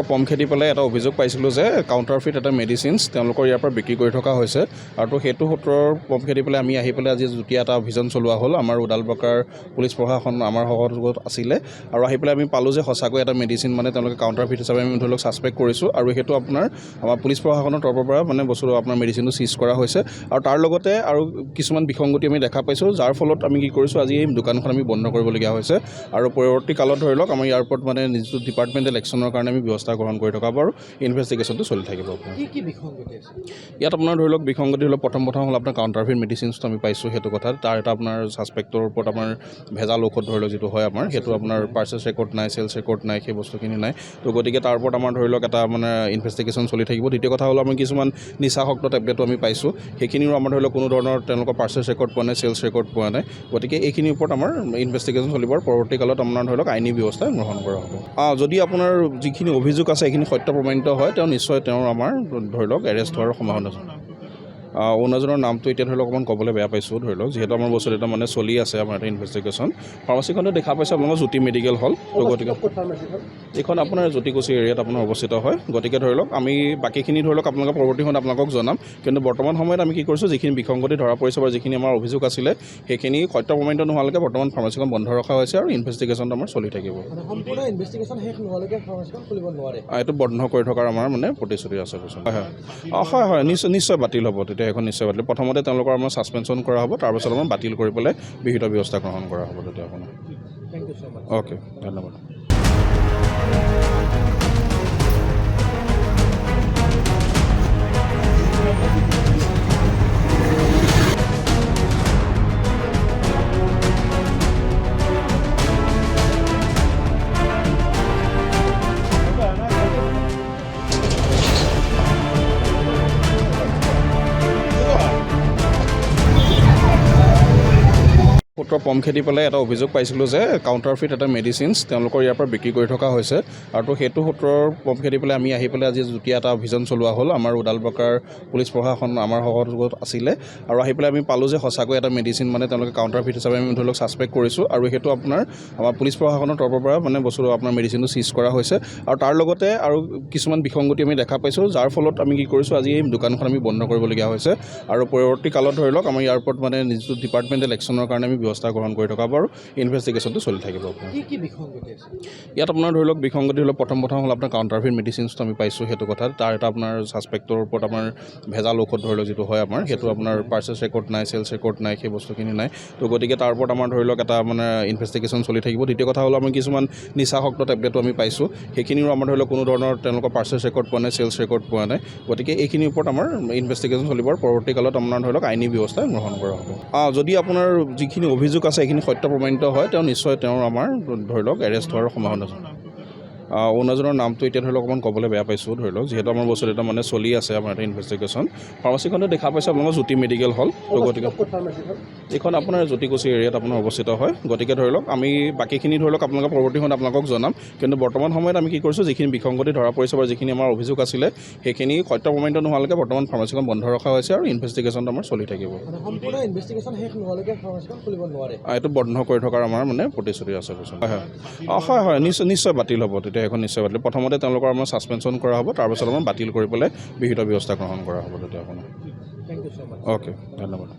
পম খেদি পেলাই এটা অভিযোগ পাইছিলোঁ যে কাউণ্টাৰফিট এটা মেডিচিনছ তেওঁলোকৰ ইয়াৰ পৰা বিক্ৰী কৰি থকা হৈছে আৰু সেইটো সূত্ৰৰ পম খেদি পেলাই আমি আহি পেলাই আজি যুটীয়া এটা অভিযান চলোৱা হ'ল। আমাৰ ওদালবাকাৰ পুলিচ প্ৰশাসন আমাৰ সহযোগত আছিলে আৰু আহি পেলাই আমি পালোঁ যে সঁচাকৈ এটা মেডিচিন মানে তেওঁলোকে কাউণ্টাৰফিট হিচাপে আমি ধৰি লওক ছাছপেক্ট কৰিছোঁ আৰু সেইটো আপোনাৰ আমাৰ পুলিচ প্ৰশাসনৰ তৰফৰ পৰা মানে বস্তুটো আপোনাৰ মেডিচিনটো চিজ কৰা হৈছে আৰু তাৰ লগতে আৰু কিছুমান বিসংগতি আমি দেখা পাইছোঁ, যাৰ ফলত আমি কি কৰিছোঁ আজি এই দোকানখন আমি বন্ধ কৰিবলগীয়া হৈছে আৰু পৰৱৰ্তী কালত ধৰি লওক আমি ইয়াৰ ওপৰত মানে যিটো ডিপাৰ্টমেণ্টেল একশ্যনৰ কাৰণে আমি ব্যৱস্থা গ্ৰহণ কৰি থকা বাৰু ইনভেষ্টিগেশ্যনটো চলি থাকিব। ইয়াত আপোনাৰ ধৰি লওক বিসংগতি ধৰি লওক প্ৰথম হ'ল আপোনাৰ কাউণ্টাৰফিট মেডিচিনছটো আমি পাইছোঁ, সেইটো কথা তাৰ এটা আপোনাৰ ছাছপেক্টৰ ওপৰত আমাৰ ভেজাল ঔষধ ধৰি লওক যিটো হয় আমাৰ সেইটো আপোনাৰ পাৰ্চেছ ৰেকৰ্ড নাই, চেলছ ৰেকৰ্ড নাই, সেই বস্তুখিনি নাই। তো গতিকে তাৰ ওপৰত আমাৰ ধৰি লওক এটা মানে ইনভেষ্টিগেশ্যন চলি থাকিব। দ্বিতীয় কথা হ'ল আমি কিছুমান নিচাসক্ত টেবলেটো আমি পাইছোঁ, সেইখিনিও আমাৰ ধৰি লওক কোনো ধৰণৰ তেওঁলোকৰ পাৰ্চেছ ৰেকৰ্ড পোৱা নাই, চেলছ ৰেকৰ্ড পোৱা নাই। গতিকে এইখিনিৰ ওপৰত আমাৰ ইনভেষ্টিগেশ্যন চলিব আৰু পৰৱৰ্তী কালত আপোনাৰ ধৰি লওক আইনী ব্যৱস্থা গ্ৰহণ কৰা হ'ব। যদি আপোনাৰ যিখিনি অভিযোগ আছে সেইখিনি সত্য প্ৰমাণিত হয় তেওঁ নিশ্চয় আমাৰ ধৰি লওক এৰেষ্ট হোৱাৰ সম্ভাৱনা আছে। অ'নাৰজনৰ নামটো এতিয়া ধৰি লওক অকণমান ক'বলৈ বেয়া পাইছোঁ ধৰি লওক, যিহেতু আমাৰ বস্তুটো এটা মানে চলি আছে আমাৰ এটা ইনভেষ্টিগেশ্যন। ফাৰ্মাচীখনটো দেখা পাইছে আপোনালোকৰ জ্যোতি মেডিকেল হল, তো গতিকে এইখন আপোনাৰ জ্যোতিকুছি এৰিয়াত আপোনাৰ অৱস্থিত হয়। গতিকে ধৰি লওক আমি বাকীখিনি ধৰি লওক আপোনালোকে পৰৱৰ্তী সময়ত আপোনালোকক জনাম, কিন্তু বৰ্তমান সময়ত আমি কি কৰিছোঁ যিখিনি বিসংগতি ধৰা পৰিছে বা যিখিনি আমাৰ অভিযোগ আছিলে সেইখিনি সত্য প্ৰমাণিত নোহোৱালৈকে বৰ্তমান ফাৰ্মাচীখন বন্ধ ৰখা হৈছে আৰু ইনভেষ্টিগেশ্যনটো আমাৰ চলি থাকিব। এইটো বন্ধ কৰি থকাৰ আমাৰ মানে প্ৰতিশ্ৰুতি আছে। হয় হয় নিশ্চয় বাতিল হ'ব, তেতিয়া এখন নিশ্চয় বাতিল। প্ৰথমতে তেওঁলোকৰ আমাৰ ছাছপেনশ্যন কৰা হ'ব, তাৰপিছত আমাৰ বাতিল কৰি পেলাই বিহিত ব্যৱস্থা গ্ৰহণ কৰা হ'ব তেতিয়া আপোনাৰ। অ'কে, ধন্যবাদ। সূত্ৰ পম খেদি পেলাই এটা অভিযোগ পাইছিলোঁ যে কাউণ্টাৰফিট এটা মেডিচিনছ তেওঁলোকৰ ইয়াৰ পৰা বিক্ৰী কৰি থকা হৈছে আৰু সেইটো সূত্ৰৰ পম খেদি পেলাই আমি আহি পেলাই আজি যুটীয়া এটা অভিযান চলোৱা হ'ল। আমাৰ ওদালবাকাৰ পুলিচ প্ৰশাসন আমাৰ সহযোগত আছিলে আৰু আহি পেলাই আমি পালোঁ যে সঁচাকৈ এটা মেডিচিন মানে তেওঁলোকে কাউণ্টাৰফিট হিচাপে আমি ধৰি লওক ছাছপেক্ট কৰিছোঁ আৰু সেইটো আপোনাৰ আমাৰ পুলিচ প্ৰশাসনৰ তৰফৰ পৰা মানে বস্তুটো আপোনাৰ মেডিচিনটো চিজ কৰা হৈছে আৰু তাৰ লগতে আৰু কিছুমান বিসংগতি আমি দেখা পাইছোঁ, যাৰ ফলত আমি কি কৰিছোঁ আজি এই দোকানখন আমি বন্ধ কৰিবলগীয়া হৈছে আৰু পৰৱৰ্তী কালত ধৰি লওক আমি ইয়াৰ ওপৰত মানে যিটো ডিপাৰ্টমেণ্টেল একশ্যনৰ কাৰণে আমি ব্যৱস্থা গ্ৰহণ কৰি থকা বাৰু ইনভেষ্টিগেশ্যনটো চলি থাকিব। ইয়াত আপোনাৰ ধৰি লওক বিসংগতি ধৰি লওক প্ৰথম হ'ল আপোনাৰ কাউণ্টাৰফিট মেডিচিনছটো আমি পাইছোঁ, সেইটো কথা তাৰ এটা আপোনাৰ ছাছপেক্টৰ ওপৰত আমাৰ ভেজাল ঔষধ ধৰি লওক যিটো হয় আমাৰ সেইটো আপোনাৰ পাৰ্চেছ ৰেকৰ্ড নাই, চেলছ ৰেকৰ্ড নাই, সেই বস্তুখিনি নাই। তো গতিকে তাৰ ওপৰত আমাৰ ধৰি লওক এটা মানে ইনভেষ্টিগেশ্যন চলি থাকিব। দ্বিতীয় কথা হ'ল আমি কিছুমান নিচাসক্ত টেবলেটো আমি পাইছোঁ, সেইখিনিও আমাৰ ধৰি লওক কোনো ধৰণৰ তেওঁলোকৰ পাৰ্চেছ ৰেকৰ্ড পোৱা নাই, চেলছ ৰেকৰ্ড পোৱা নাই। গতিকে এইখিনিৰ ওপৰত আমাৰ ইনভেষ্টিগেশ্যন চলিব আৰু পৰৱৰ্তী কালত আপোনাৰ ধৰি লওক আইনী ব্যৱস্থা গ্ৰহণ কৰা হ'ব। যদি আপোনাৰ যিখিনি অভিযোগ আছে সেইখিনি সত্য প্ৰমাণিত হয় তেওঁ নিশ্চয় আমাৰ ধৰি লওক এৰেষ্ট হোৱাৰ সম্ভাৱনা আছে। অ'নাৰজনৰ নামটো এতিয়া ধৰি লওক অকণমান ক'বলৈ বেয়া পাইছোঁ ধৰি লওক, যিহেতু আমাৰ বস্তুটো এটা মানে চলি আছে আমাৰ এটা ইনভেষ্টিগেশ্যন। ফাৰ্মাচীখনটো দেখা পাইছে আপোনালোকৰ জ্যোতি মেডিকেল হল, তো গতিকে এইখন আপোনাৰ জ্যোতিকুছি এৰিয়াত আপোনাৰ অৱস্থিত হয়। গতিকে ধৰি লওক আমি বাকীখিনি ধৰি লওক আপোনালোকে পৰৱৰ্তী সময়ত আপোনালোকক জনাম, কিন্তু বৰ্তমান সময়ত আমি কি কৰিছোঁ যিখিনি বিসংগতি ধৰা পৰিছে বা যিখিনি আমাৰ অভিযোগ আছিলে সেইখিনি সত্য প্ৰমাণিত নোহোৱালৈকে বৰ্তমান ফাৰ্মাচীখন বন্ধ ৰখা হৈছে আৰু ইনভেষ্টিগেশ্যনটো আমাৰ চলি থাকিব। এইটো বন্ধ কৰি থকাৰ আমাৰ মানে প্ৰতিশ্ৰুতি আছে। হয় হয় নিশ্চয় বাতিল হ'ব, তেতিয়া এখন নিশ্চয় বাতিল। প্ৰথমতে তেওঁলোকৰ আমাৰ ছাছপেনশ্যন কৰা হ'ব, তাৰপিছত আমাৰ বাতিল কৰি পেলাই বিহিত ব্যৱস্থা গ্ৰহণ কৰা হ'ব তেতিয়া আপোনাৰ। অ'কে, ধন্যবাদ।